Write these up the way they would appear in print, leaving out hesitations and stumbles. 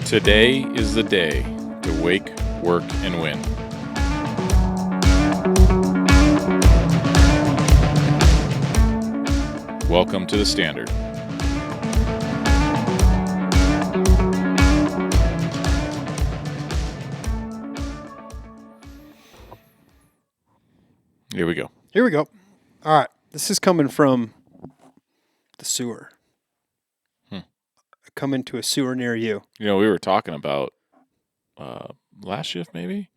Today is the day to wake, work, and win. Welcome to the Standard. Here we go. Here we go. All right. This is coming from the sewer. Coming to a sewer near you. You know, we were talking about last shift maybe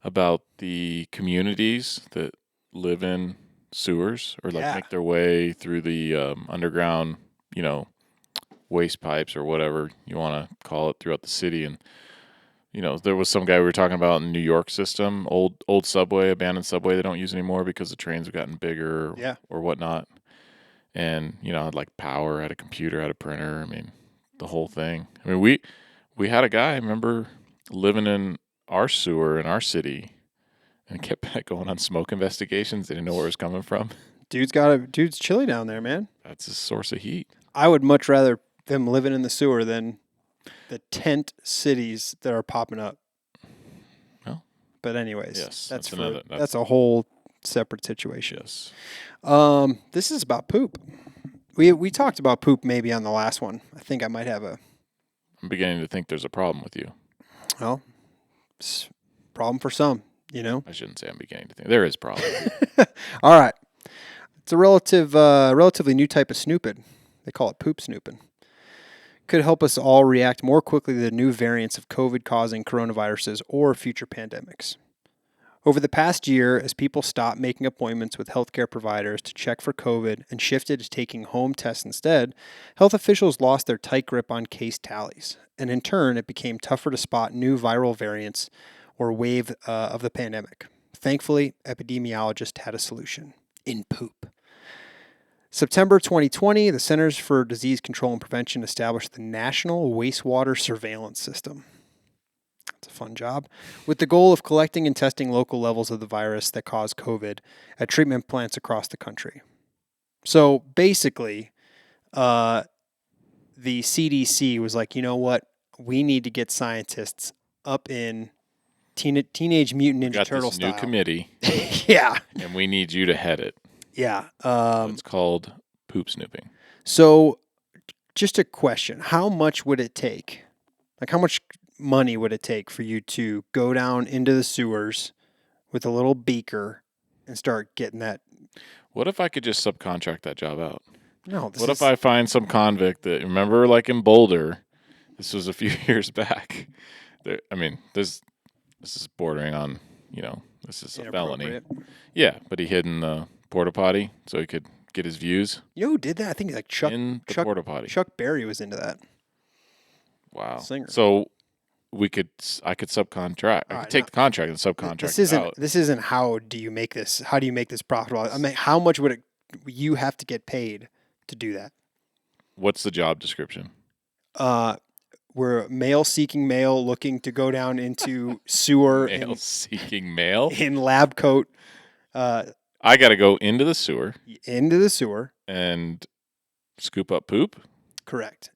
about the communities that live in sewers or make their way through the underground, waste pipes or whatever you want to call it throughout the city. And there was some guy we were talking about in the New York system, old subway, abandoned subway they don't use anymore because the trains have gotten bigger or whatnot. And, had like power, had a computer, had a printer. I mean, the whole thing. I mean, we had a guy, I remember, living in our sewer in our city and kept going on smoke investigations. They didn't know where it was coming from. Dude's chilly down there, man. That's his source of heat. I would much rather them living in the sewer than the tent cities that are popping up. Well, but anyways, yes, that's a whole separate situation. Yes. This is about poop. We talked about poop maybe on the last one. I think I might have I'm beginning to think there's a problem with you. Well, it's a problem for some, I shouldn't say I'm beginning to think. There is a problem. All right. It's a relatively new type of snooping. They call it poop snooping. Could help us all react more quickly to the new variants of COVID causing coronaviruses or future pandemics. Over the past year, as people stopped making appointments with healthcare providers to check for COVID and shifted to taking home tests instead, health officials lost their tight grip on case tallies. And in turn, it became tougher to spot new viral variants or wave of the pandemic. Thankfully, epidemiologists had a solution: in poop. September 2020, the Centers for Disease Control and Prevention established the National Wastewater Surveillance System. It's a fun job, with the goal of collecting and testing local levels of the virus that cause COVID at treatment plants across the country. So basically, the CDC was like, you know what? We need to get scientists up in Teenage Mutant Ninja Turtle style. New committee. Yeah. And we need you to head it. Yeah. It's called poop snooping. So just a question. How much would it take? Like, how much money would it take for you to go down into the sewers with a little beaker and start getting that? What if I could just subcontract that job out? No. What if I find some convict that, remember, like in Boulder, this was a few years back. This is bordering on, this is a felony. Yeah, but he hid in the porta potty so he could get his views. You know who did that? I think like Chuck porta potty. Chuck Berry was into that. Wow. Singer. So I could subcontract. I could take the contract and subcontract it out. This isn't how do you make this profitable? I mean, how much would you have to get paid to do that? What's the job description? We're male seeking male looking to go down into sewer. Male seeking male? In lab coat. I got to go into the sewer. Into the sewer. And scoop up poop? Correct.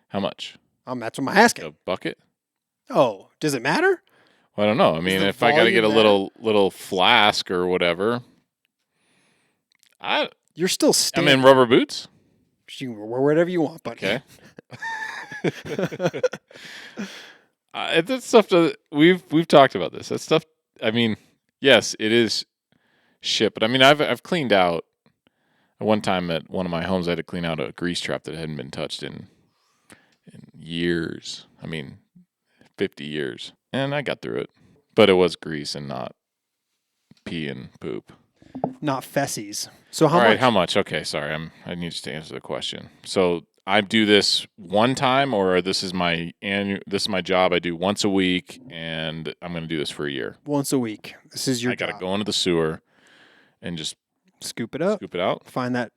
How much? That's what I'm asking. A bucket? Oh, does it matter? Well, I don't know. I mean, if I got to get a little flask or whatever, you're still standing. I'm in rubber boots. You can wear whatever you want, buddy. Okay. That's stuff that we've talked about this. That stuff. I mean, yes, it is shit, but I mean, I've cleaned out. At one time at one of my homes, I had to clean out a grease trap that hadn't been touched in years. I mean, 50 years, and I got through it. But it was grease and not pee and poop. Not fessies. So how much? All right, how much? Okay, sorry. I need to answer the question. So I do this one time, or this is my job. I do once a week, and I'm going to do this for a year. Once a week. This is your job. I got to go into the sewer and just scoop it up. Scoop it out. Find a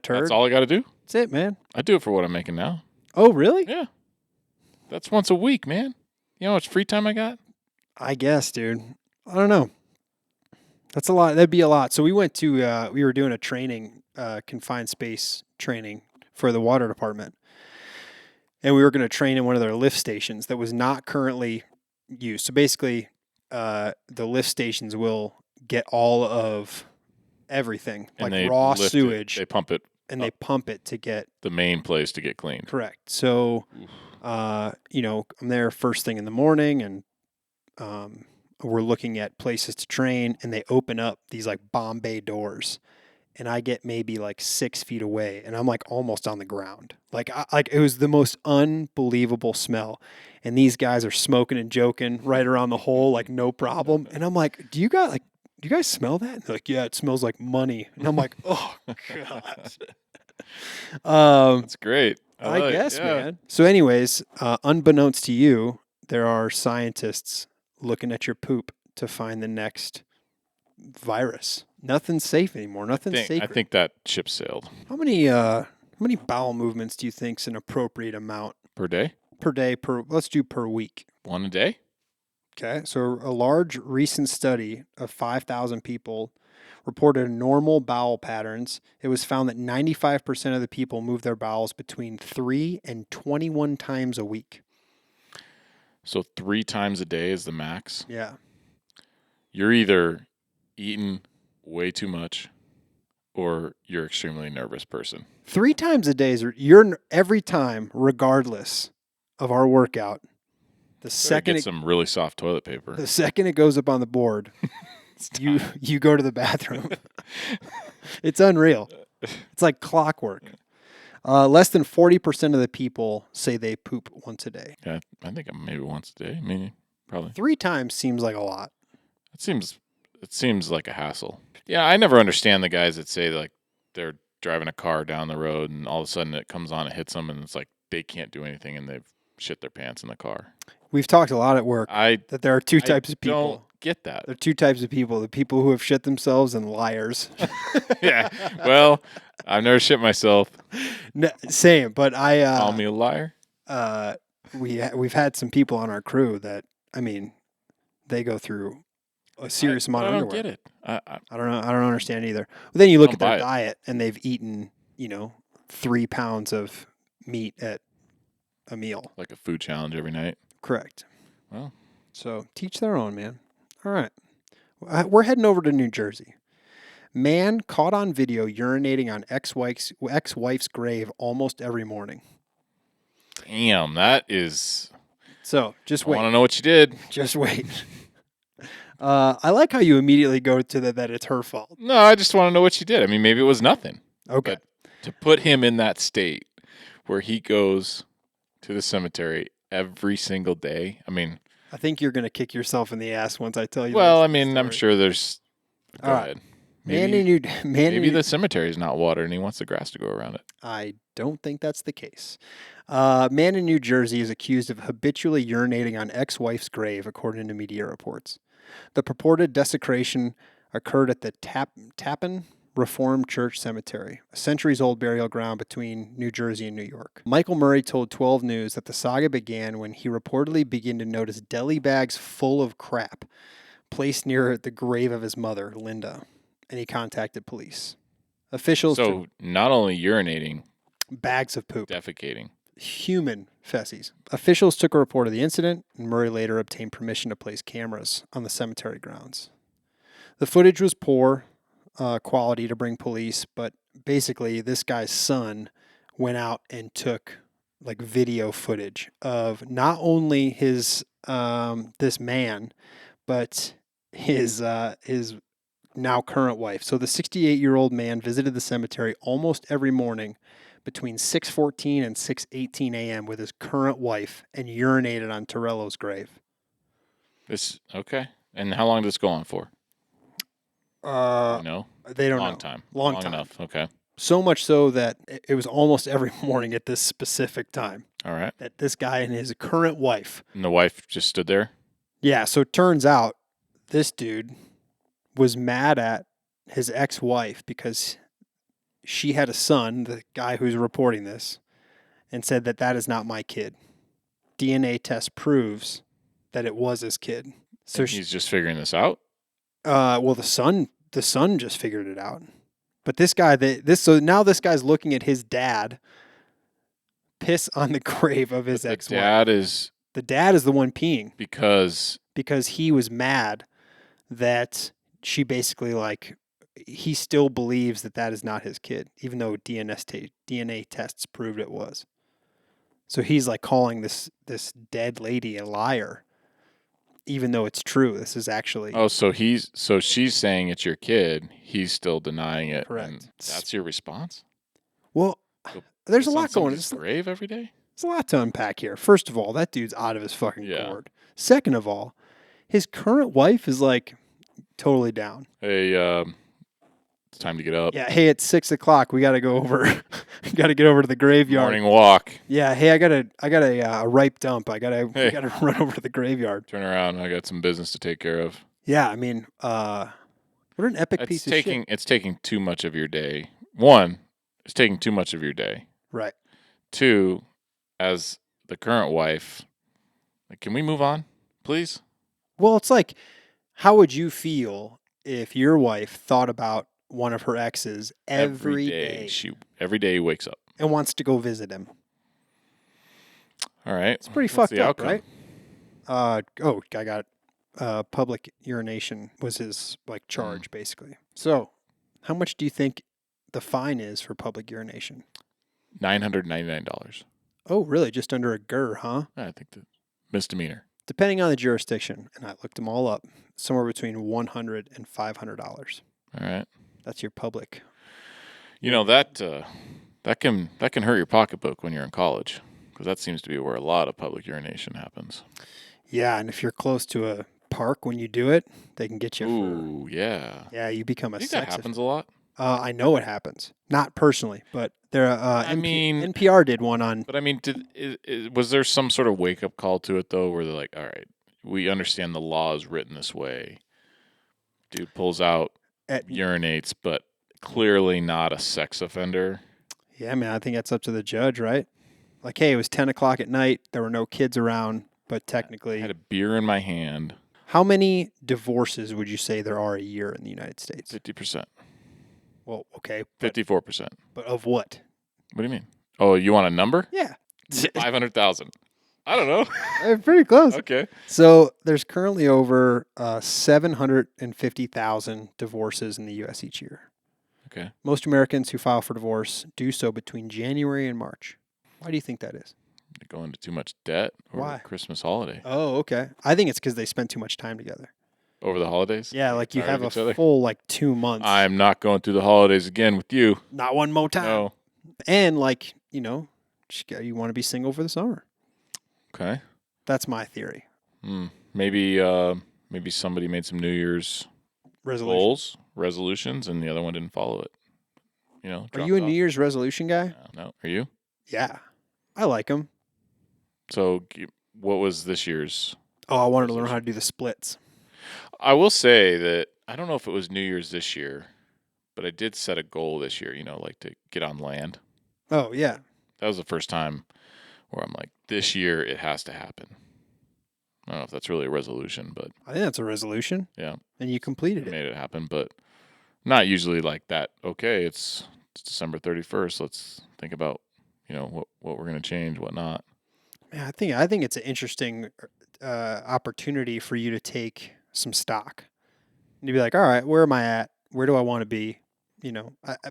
turd. That's all I got to do? That's it, man. I do it for what I'm making now. Oh, really? Yeah. That's once a week, man. You know how much free time I got? I guess, dude. I don't know. That's a lot. That'd be a lot. So we went to, we were doing a training, confined space training for the water department. and we were going to train in one of their lift stations that was not currently used. So basically, the lift stations will get all of everything, And like they raw lift sewage, it, they pump it and they pump it to get the main place to get cleaned. correct. So, I'm there first thing in the morning, and we're looking at places to train, and they open up these like Bombay doors, and I get maybe like 6 feet away, and I'm like almost on the ground. Like it was the most unbelievable smell, and these guys are smoking and joking right around the hole, like no problem. And I'm like, do you guys smell that? And they're like, yeah, it smells like money. And I'm like, oh god. That's great. I guess, man. So, anyways, unbeknownst to you, there are scientists looking at your poop to find the next virus. Nothing's safe anymore. Nothing's sacred. I think that ship sailed. How many bowel movements do you think's an appropriate amount Per day? per day? Let's do per week. One a day? Okay, so a large recent study of 5,000 people reported normal bowel patterns. It was found that 95% of the people move their bowels between 3 and 21 times a week. So 3 times a day is the max? Yeah. You're either eating way too much or you're an extremely nervous person. 3 times a day is you're every time, regardless of our workout. The second get some really soft toilet paper. The second it goes up on the board, you go to the bathroom. It's unreal. It's like clockwork. Less than 40% of the people say they poop once a day. Yeah, I think maybe once a day. Maybe probably 3 times seems like a lot. It seems like a hassle. Yeah, I never understand the guys that say like they're driving a car down the road and all of a sudden it comes on, it hits them, and it's like they can't do anything and they've shit their pants in the car. We've talked a lot at work that there are 2 types of people. Don't get that. There are 2 types of people: the people who have shit themselves and liars. Yeah. Well, I've never shit myself. No, same, but I call me a liar. We've had some people on our crew that, I mean, they go through a serious amount of underwear. I don't get it. I don't know. I don't understand either. But then you look at their diet, and they've eaten, 3 pounds of meat at a meal. Like a food challenge every night. Correct. Well, so teach their own, man. All right. We're heading over to New Jersey. Man caught on video urinating on ex-wife's grave almost every morning. Damn, that is... So, just wait. I want to know what you did. Just wait. I like how you immediately go to that it's her fault. No, I just want to know what you did. I mean, maybe it was nothing. Okay. But to put him in that state where he goes to the cemetery every single day, I mean... I think you're going to kick yourself in the ass once I tell you Well, this I mean, story. I'm sure there's... Go ahead. Maybe the cemetery is not watered and he wants the grass to go around it. I don't think that's the case. Man in New Jersey is accused of habitually urinating on ex-wife's grave, according to media reports. The purported desecration occurred at the Tappan Reformed Church Cemetery, a centuries-old burial ground between New Jersey and New York. Michael Murray told 12 News that the saga began when he reportedly began to notice deli bags full of crap placed near the grave of his mother, Linda, and he contacted police. Officials... So, not only urinating... Bags of poop. Defecating. Human feces. Officials took a report of the incident, and Murray later obtained permission to place cameras on the cemetery grounds. The footage was poor quality to bring police, but basically this guy's son went out and took like video footage of not only his this man, but his now current wife. So the 68-year-old man visited the cemetery almost every morning between 6:14 and 6:18 a.m. with his current wife and urinated on Torello's grave. Okay. And how long did this go on for? No, they don't know. Long time. Long time enough. Okay. So much so that it was almost every morning at this specific time. All right. That this guy and his current wife. And the wife just stood there? Yeah. So it turns out this dude was mad at his ex-wife because she had a son, the guy who's reporting this, and said that is not my kid. DNA test proves that it was his kid. So he's just figuring this out? Well, the son just figured it out. But this guy, so now this guy's looking at his dad piss on the grave of his ex-wife. The dad is the one peeing because he was mad that she basically he still believes that is not his kid, even though DNA tests proved it was. So he's like calling this dead lady a liar, even though it's true. This is actually so she's saying it's your kid. He's still denying it. Correct. And that's your response? Well, there's a lot going on. It's grave every day. There's a lot to unpack here. First of all, that dude's out of his fucking gourd. Second of all, his current wife is like totally down. Hey, it's time to get up. Yeah. Hey, it's 6:00. We got to go over. Got to get over to the graveyard. Morning walk. Yeah. Hey, I got a ripe dump. We got to run over to the graveyard. Turn around. I got some business to take care of. Yeah. I mean, what an epic piece of shit. It's taking too much of your day. One, it's taking too much of your day. Right. Two, as the current wife, can we move on, please? Well, it's like, how would you feel if your wife thought about one of her exes every day? Every day he wakes up and wants to go visit him. All right. It's pretty fucked up, right? I got public urination was his charge basically. So, how much do you think the fine is for public urination? $999. Oh, really? Just under a GER, huh? I think the misdemeanor. Depending on the jurisdiction, and I looked them all up, somewhere between $100 and $500. All right. That's your public. You know that can hurt your pocketbook when you're in college, because that seems to be where a lot of public urination happens. Yeah, and if you're close to a park when you do it, they can get you. Ooh, yeah. Yeah, you become a. I think that happens a lot. I know it happens. Not personally, but there. NPR did one on. But I mean, was there some sort of wake up call to it though, where they're like, "All right, we understand the law is written this way." Dude pulls out, urinates, but clearly not a sex offender. Yeah, man, I think that's up to the judge, right? Like, hey, it was 10:00 at night. There were no kids around, but technically, I had a beer in my hand. How many divorces would you say there are a year in the United States? 50%. Well, okay. 54%. But of what? What do you mean? Oh, you want a number? Yeah. 500,000. I don't know. Pretty close. Okay. So there's currently over 750,000 divorces in the U.S. each year. Okay. Most Americans who file for divorce do so between January and March. Why do you think that is? They go into too much debt over the Christmas holiday. Oh, okay. I think it's because they spend too much time together. Over the holidays? Yeah, like you have a full 2 months. I'm not going through the holidays again with you. Not one more time. No. And you want to be single for the summer. Okay. That's my theory. Maybe somebody made some New Year's resolutions, and the other one didn't follow it. Are you a New Year's resolution guy? No. Are you? Yeah. I like them. So what was this year's? Oh, I wanted to learn how to do the splits. I will say that I don't know if it was New Year's this year, but I did set a goal this year, to get on land. Oh, yeah. That was the first time where I'm like, this year it has to happen. I don't know if that's really a resolution, but I think that's a resolution. Yeah. And you completed it. Made it happen, but not usually like that. Okay, it's December 31st. Let's think about, what we're going to change, what not. Man, I think it's an interesting opportunity for you to take some stock and to be like, all right, where am I at? Where do I want to be?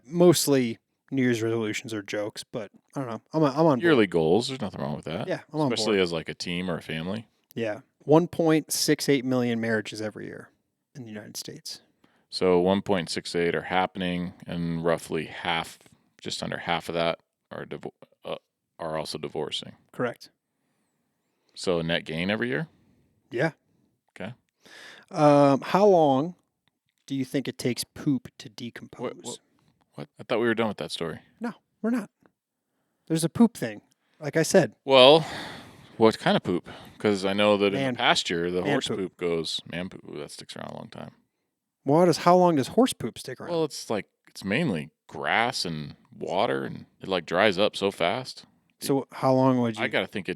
Mostly New Year's resolutions are jokes, but I don't know. I'm on yearly goals. There's nothing wrong with that. Yeah, I'm on board. Especially as like a team or a family. Yeah, 1.68 million marriages every year in the United States. So 1.68 are happening, and roughly just under half of that are also divorcing. Correct. So a net gain every year? Yeah. Okay. How long do you think it takes poop to decompose? What? I thought we were done with that story. No, we're not. There's a poop thing, like I said. Well, what kind of poop? Because I know that in the pasture, the horse poop goes, man poop, that sticks around a long time. How long does horse poop stick around? Well, it's mainly grass and water, and it dries up so fast. So how long would you? I gotta think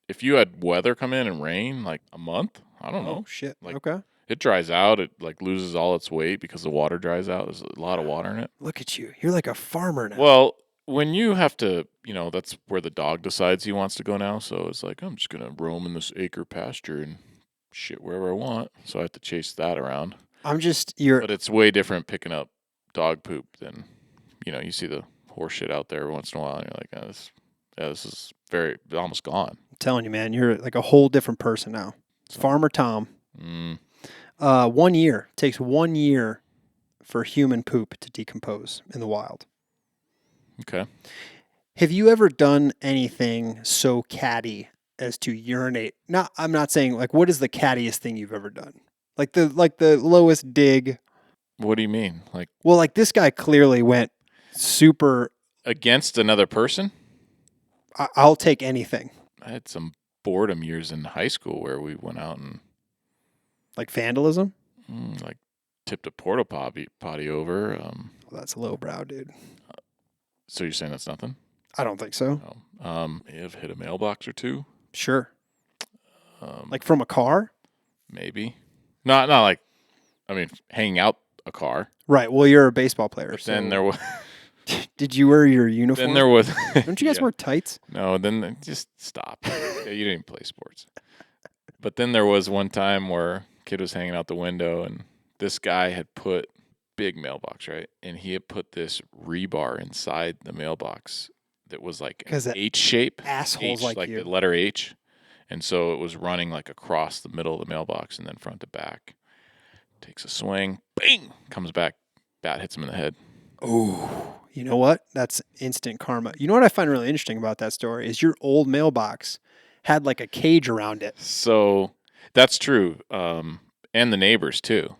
if you had weather come in and rain, a month, I don't know. Oh shit. Okay. It dries out. It loses all its weight because the water dries out. There's a lot of water in it. Look at you. You're like a farmer now. Well, when you have to, that's where the dog decides he wants to go now. So it's like, I'm just going to roam in this acre pasture and shit wherever I want. So I have to chase that around. But it's way different picking up dog poop than, you see the horse shit out there once in a while and you're like, this is almost gone. I'm telling you, man, you're like a whole different person now. So, Farmer Tom. 1 year. Takes 1 year for human poop to decompose in the wild. Okay. Have you ever done anything so catty as to urinate? I'm not saying like what is the cattiest thing you've ever done? Like the lowest dig. What do you mean? Like this guy clearly went super against another person? I'll take anything. I had some boredom years in high school where we went out and like vandalism? Like tipped a porta potty over. Well, that's lowbrow, dude. So you're saying that's nothing? I don't think so. No. You've hit a mailbox or two? Sure. Like from a car? Maybe. Not like, hanging out a car. Right. Well, you're a baseball player. But then there was... Did you wear your uniform? Then there was... Don't you guys wear tights? No, then just stop. You didn't even play sports. But then there was one time where kid was hanging out the window and this guy had put big mailbox, right? And he had put this rebar inside the mailbox that was like an H shape. Assholes like you. The letter H. And so it was running like across the middle of the mailbox and then front to back. Takes a swing, bang, comes back, bat hits him in the head. Oh, you know what? That's instant karma. You know what I find really interesting about that story is your old mailbox had like a cage around it. So that's true. And the neighbors too.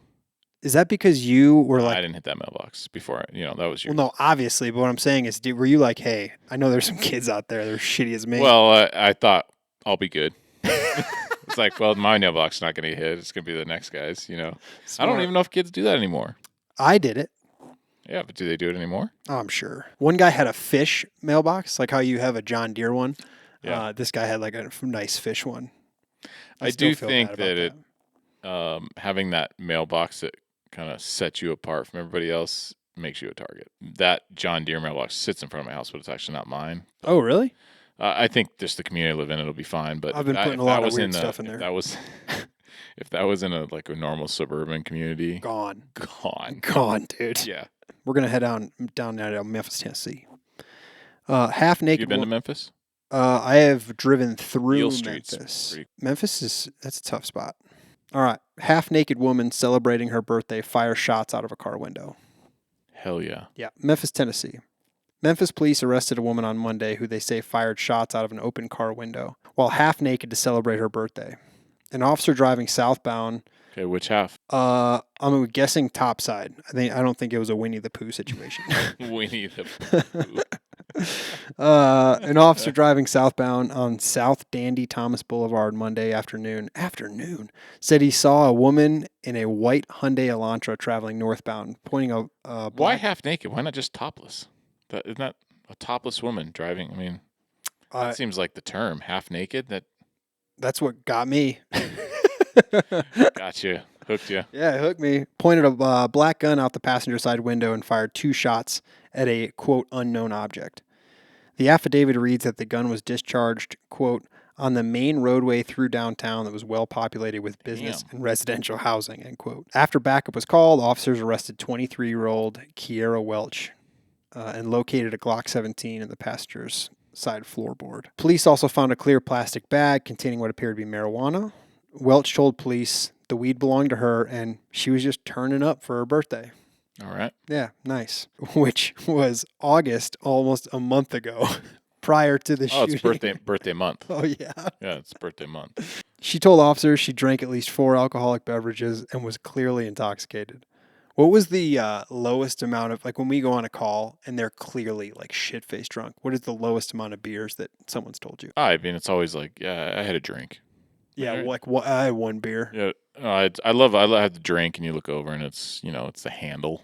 Is that because you were like... I didn't hit that mailbox before. That was yours. Well, no, obviously. But what I'm saying is, were you like, hey, I know there's some kids out there. They're shitty as me. Well, I thought I'll be good. It's like, well, my mailbox is not going to get hit. It's going to be the next guy's, Smart. I don't even know if kids do that anymore. I did it. Yeah, but do they do it anymore? Oh, I'm sure. One guy had a fish mailbox, like how you have a John Deere one. Yeah. This guy had like a nice fish one. I do think that having that mailbox that kind of sets you apart from everybody else makes you a target. That John Deere mailbox sits in front of my house, but it's actually not mine. Oh, really? I think just the community I live in, it'll be fine. But I've been putting a lot of weird stuff in there. If that was in a normal suburban community, gone, dude. Yeah, we're gonna head down to Memphis, Tennessee. Half naked. You been to Memphis? I have driven through Memphis. Memphis that's a tough spot. All right, half naked woman celebrating her birthday fires shots out of a car window. Hell yeah. Yeah, Memphis, Tennessee. Memphis police arrested a woman on Monday who they say fired shots out of an open car window while half naked to celebrate her birthday. An officer driving southbound. Okay, which half? I'm guessing top side. I don't think it was a Winnie the Pooh situation. Winnie the Pooh. An officer driving southbound on South Dandy Thomas Boulevard Monday afternoon said he saw a woman in a white Hyundai Elantra traveling northbound, pointing a Why half naked? Why not just topless? Isn't that a topless woman driving? It seems like the term half naked. That's what got me. Got you. Hooked you. Yeah, it hooked me. Pointed a black gun out the passenger side window and fired 2 shots at a, quote, unknown object. The affidavit reads that the gun was discharged, quote, on the main roadway through downtown that was well populated with business and residential housing, end quote. After backup was called, officers arrested 23-year-old Kiera Welch and located a Glock 17 in the passenger's side floorboard. Police also found a clear plastic bag containing what appeared to be marijuana. Welch told police the weed belonged to her and she was just turning up for her birthday. All right. Yeah, nice. Which was August, almost a month ago, prior to the shooting. Oh, it's birthday month. Oh, yeah. Yeah, it's birthday month. She told officers she drank at least 4 alcoholic beverages and was clearly intoxicated. What was the lowest amount of, like when we go on a call and they're clearly like shit-faced drunk, what is the lowest amount of beers that someone's told you? It's always like, yeah, I had a drink. Yeah, right. Like I had 1 beer. Yeah, I love the drink and you look over and it's, it's the handle.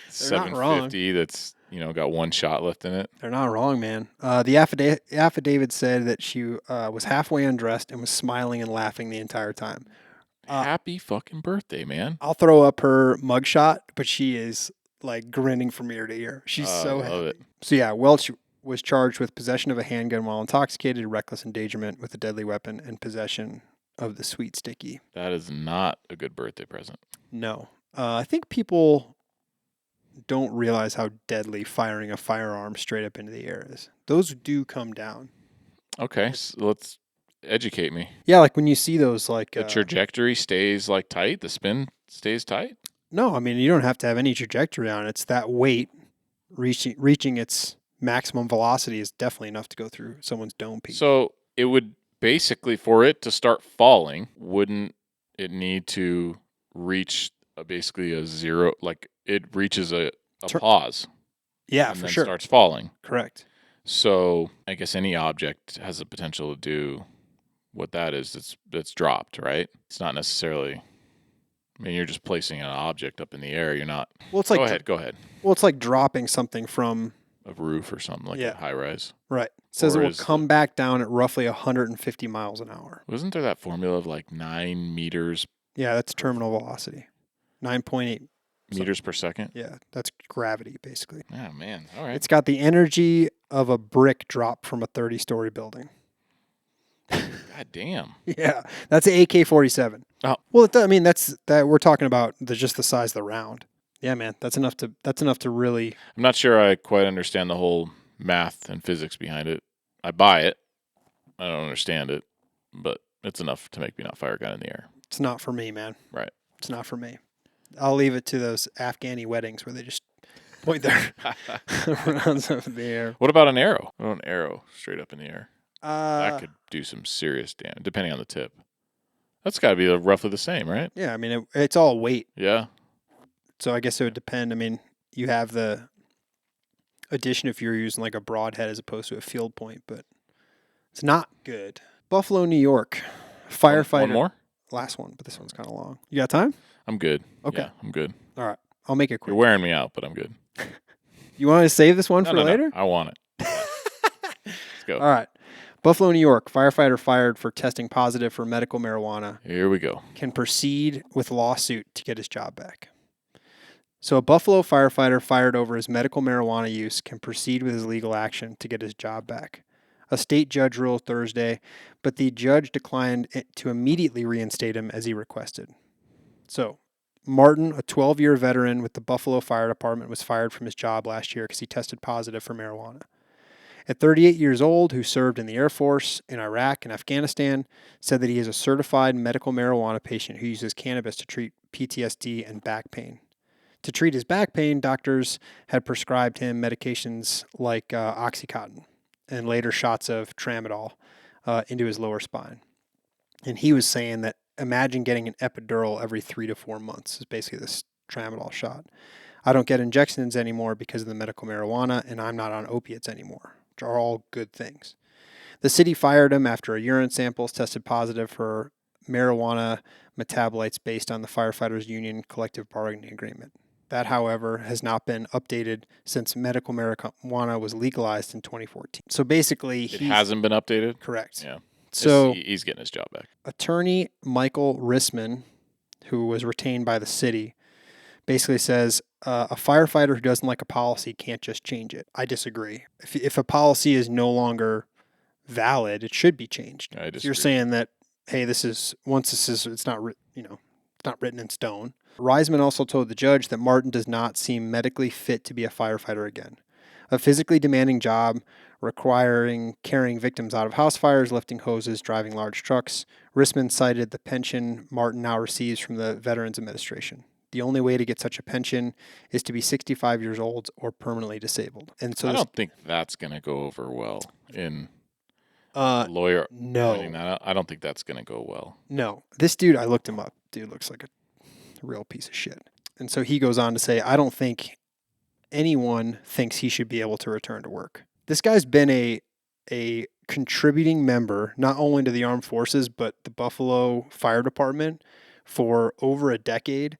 $7.50 that's, got 1 shot left in it. They're not wrong, man. The affidavit said that she was halfway undressed and was smiling and laughing the entire time. Happy fucking birthday, man. I'll throw up her mugshot, but she is like grinning from ear to ear. She's I so love happy. it. So yeah, Welch was charged with possession of a handgun while intoxicated, reckless endangerment with a deadly weapon, and possession of the sweet sticky. That is not a good birthday present. No. I think people don't realize how deadly firing a firearm straight up into the air is. Those do come down. Okay, so let's educate me. Yeah, like when you see those, like The trajectory stays like tight. The spin stays tight. no, I mean you don't have to have any trajectory on it. It's that weight reaching its maximum velocity is definitely enough to go through someone's dome piece. So it would basically, for it to start falling, wouldn't it need to reach basically a zero? Like it reaches a pause. Yeah, and for then sure. starts falling. Correct. So I guess any object has the potential to do what that is. It's dropped, right? It's not necessarily. I mean, you're just placing an object up in the air. You're not. Well, it's like Go ahead. Well, it's like dropping something from A roof or something like a high rise. Right. It says Or it will come back down at roughly 150 miles an hour. Wasn't there that formula of like 9 meters? Yeah, that's terminal velocity. 9.8 meters per second? Yeah, that's gravity, basically. Oh, man. All right. It's got the energy of a brick dropped from a 30-story building. God damn. Yeah, that's an AK-47. Oh. Well, I mean, that's we're talking about just the size of the round. Yeah, man, that's enough to really. I'm not sure I quite understand the whole math and physics behind it. I buy it. I don't understand it, but it's enough to make me not fire a gun in the air. It's not for me, man. Right. It's not for me. I'll leave it to those Afghani weddings where they just point their rounds up in the air. What about an arrow? What about an arrow straight up in the air? That That could do some serious damage, depending on the tip. That's got to be roughly the same, right? Yeah, I mean, it's all weight. Yeah. So I guess it would depend. I mean, you have the addition if you're using like a broadhead as opposed to a field point, but it's not good. Buffalo, New York. Firefighter. One more? Last one, but this one's kind of long. You got time? I'm good. Okay. Yeah, I'm good. All right. I'll make it quick. You're wearing me out, but I'm good. You want to save this one for later? No. I want it. Let's go. All right. Buffalo, New York. Firefighter fired for testing positive for medical marijuana. Here we go. Can proceed with lawsuit to get his job back. So a Buffalo firefighter fired over his medical marijuana use can proceed with his legal action to get his job back. A state judge ruled Thursday, but the judge declined to immediately reinstate him as he requested. So, Martin, a 12-year veteran with the Buffalo Fire Department, was fired from his job last year because he tested positive for marijuana. At 38 years old, who served in the Air Force in Iraq and Afghanistan, said that he is a certified medical marijuana patient who uses cannabis to treat PTSD and back pain. To treat his back pain, doctors had prescribed him medications like Oxycontin and later shots of tramadol into his lower spine. And he was saying that imagine getting an epidural every 3 to 4 months is basically this tramadol shot. I don't get injections anymore because of the medical marijuana, and I'm not on opiates anymore, which are all good things. The city fired him after urine samples tested positive for marijuana metabolites based on the firefighters' union collective bargaining agreement. That, however, has not been updated since medical marijuana was legalized in 2014. So basically, it hasn't been updated? Correct. Yeah. So he's getting his job back. Attorney Michael Rissman, who was retained by the city, basically says a firefighter who doesn't like a policy can't just change it. I disagree. If a policy is no longer valid, it should be changed. I disagree. You're saying that, hey, it's not written in stone. Reisman also told the judge that Martin does not seem medically fit to be a firefighter again. A physically demanding job requiring carrying victims out of house fires, lifting hoses, driving large trucks. Rissman cited the pension Martin now receives from the Veterans Administration. The only way to get such a pension is to be 65 years old or permanently disabled. And so I don't think that's going to go over well in lawyer. No, I don't think that's going to go well. No, this dude, I looked him up. Dude looks like a real piece of shit. And so he goes on to say, I don't think anyone thinks he should be able to return to work. This guy's been a contributing member, not only to the armed forces, but the Buffalo Fire Department for over a decade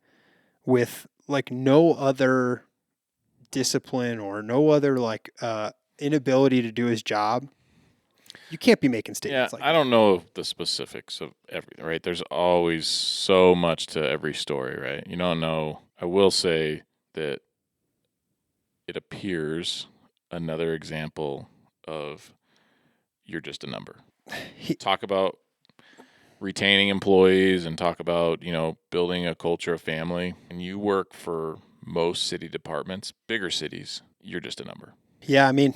with like no other discipline or no other like inability to do his job. You can't be making statements like that. I don't know the specifics of everything, right? There's always so much to every story, right? You don't know. I will say that it appears another example of you're just a number. Talk about retaining employees and talk about, building a culture of family. And you work for most city departments, bigger cities, you're just a number. Yeah, I mean,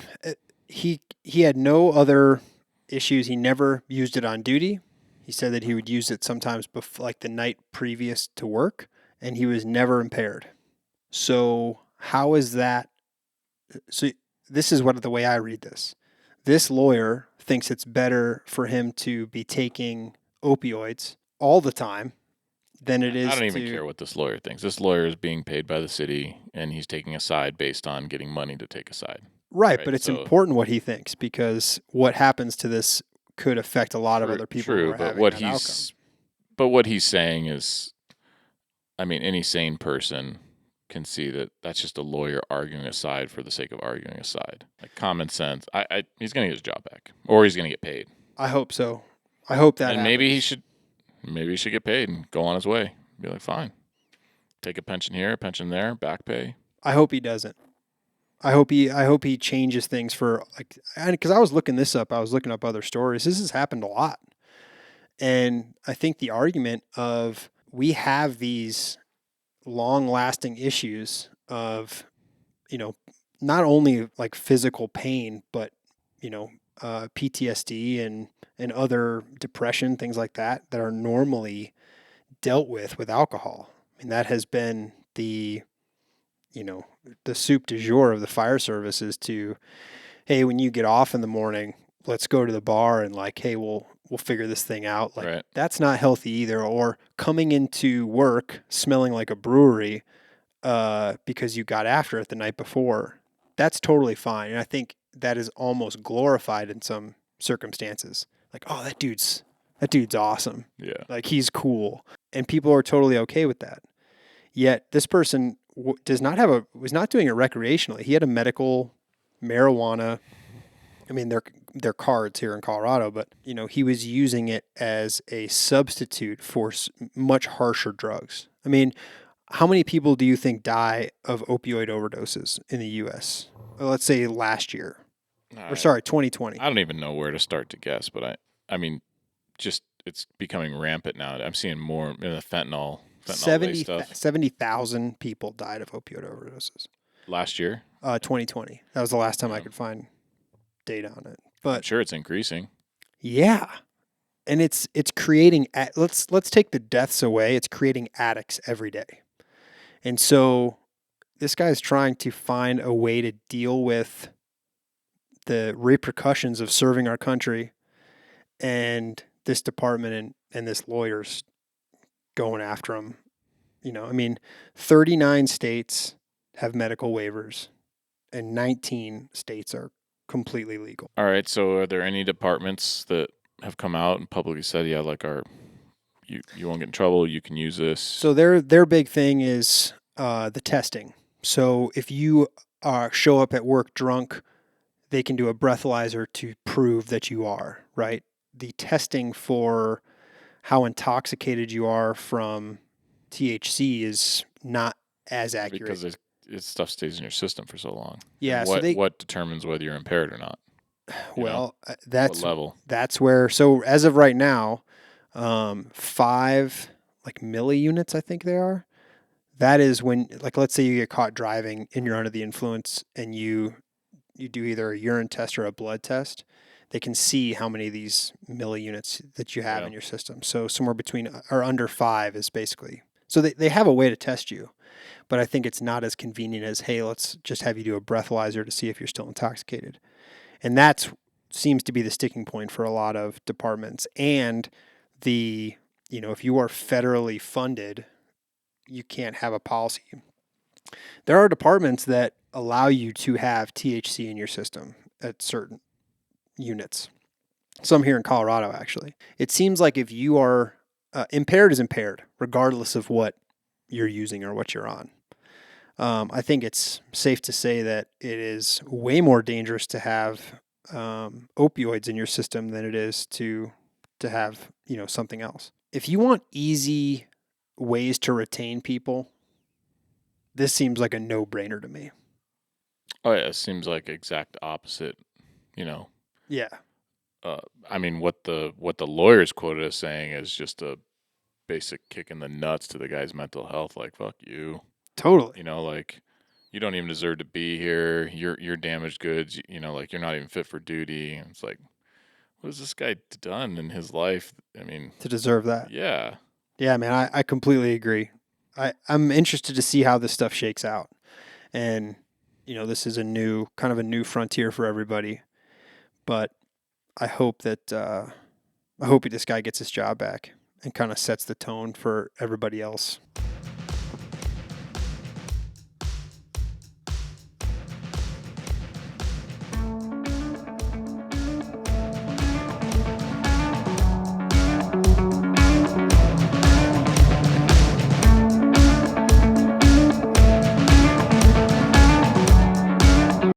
he had no other issues. He never used it on duty. He said that he would use it sometimes like the night previous to work, and he was never impaired. So how is that? So this is what the way I read this. This lawyer thinks it's better for him to be taking opioids all the time than it I is don't even to. care what this lawyer thinks. This lawyer is being paid by the city, and he's taking a side based on getting money to take a side. Right, Right. but it's So important what he thinks because what happens to this could affect a lot of other people who true, are having that outcome. but what he's saying is, I mean, any sane person can see that that's just a lawyer arguing a side for the sake of arguing a side. Like common sense. He's going to get his job back, or he's going to get paid. I hope so. I hope that And happens. maybe he should get paid and go on his way. Be like, fine, take a pension here, pension there, back pay. I hope he doesn't. I hope he changes things for like, because I was looking this up. I was looking up other stories. This has happened a lot, and I think the argument of we have these long-lasting issues of, not only like physical pain, but PTSD and other depression, things like that are normally dealt with alcohol. I mean, that has been the soup du jour of the fire service is to, hey, when you get off in the morning, let's go to the bar and like, hey, we'll figure this thing out. Like Right. that's not healthy either. Or coming into work smelling like a brewery because you got after it the night before. That's totally fine. And I think that is almost glorified in some circumstances. Like, oh, that dude's awesome. Yeah. Like he's cool. And people are totally okay with that. Yet this person was not doing it recreationally. He had a medical marijuana. I mean, they're cards here in Colorado, but he was using it as a substitute for much harsher drugs. I mean, how many people do you think die of opioid overdoses in the U.S.? Well, let's say last year, or sorry, 2020. I don't even know where to start to guess, but I mean, just it's becoming rampant now. I'm seeing more in the fentanyl 70,000 people died of opioid overdoses last year. 2020. That was the last time I could find data on it. But I'm sure it's increasing. Yeah, and it's creating. Let's take the deaths away. It's creating addicts every day, and so this guy's trying to find a way to deal with the repercussions of serving our country, and this department and this lawyer's going after him. I mean, 39 states have medical waivers, and 19 states are completely legal. All right. So, are there any departments that have come out and publicly said, "Yeah, like you won't get in trouble. You can use this"? So their big thing is the testing. So if you show up at work drunk, they can do a breathalyzer to prove that you are, right. The testing for how intoxicated you are from THC is not as accurate because this stuff stays in your system for so long. Yeah. And what determines whether you're impaired or not? Well, what level? That's where. So as of right now, 5 like milli-units, I think they are. That is when, like, let's say you get caught driving and you're under the influence and you do either a urine test or a blood test. They can see how many of these milli-units that you have in your system. So somewhere between or under 5 is basically. So they have a way to test you, but I think it's not as convenient as, hey, let's just have you do a breathalyzer to see if you're still intoxicated. And that seems to be the sticking point for a lot of departments. And if you are federally funded, you can't have a policy. There are departments that allow you to have THC in your system at certain units. Some here in Colorado, actually. It seems like if you are impaired is impaired, regardless of what you're using or what you're on. I think it's safe to say that it is way more dangerous to have opioids in your system than it is to have something else. If you want easy ways to retain people, this seems like a no-brainer to me. Oh yeah, it seems like exact opposite. You know, Yeah, uh, I mean, what the lawyers quoted as saying is just a basic kick in the nuts to the guy's mental health. Like, fuck you. totally. Like you don't even deserve to be here. You're damaged goods. Like you're not even fit for duty. And it's like, what has this guy done in his life? I mean, To deserve that. yeah. Yeah, man, I completely agree. I'm interested to see how this stuff shakes out. And, this is kind of a new frontier for everybody. But I hope this guy gets his job back and kind of sets the tone for everybody else.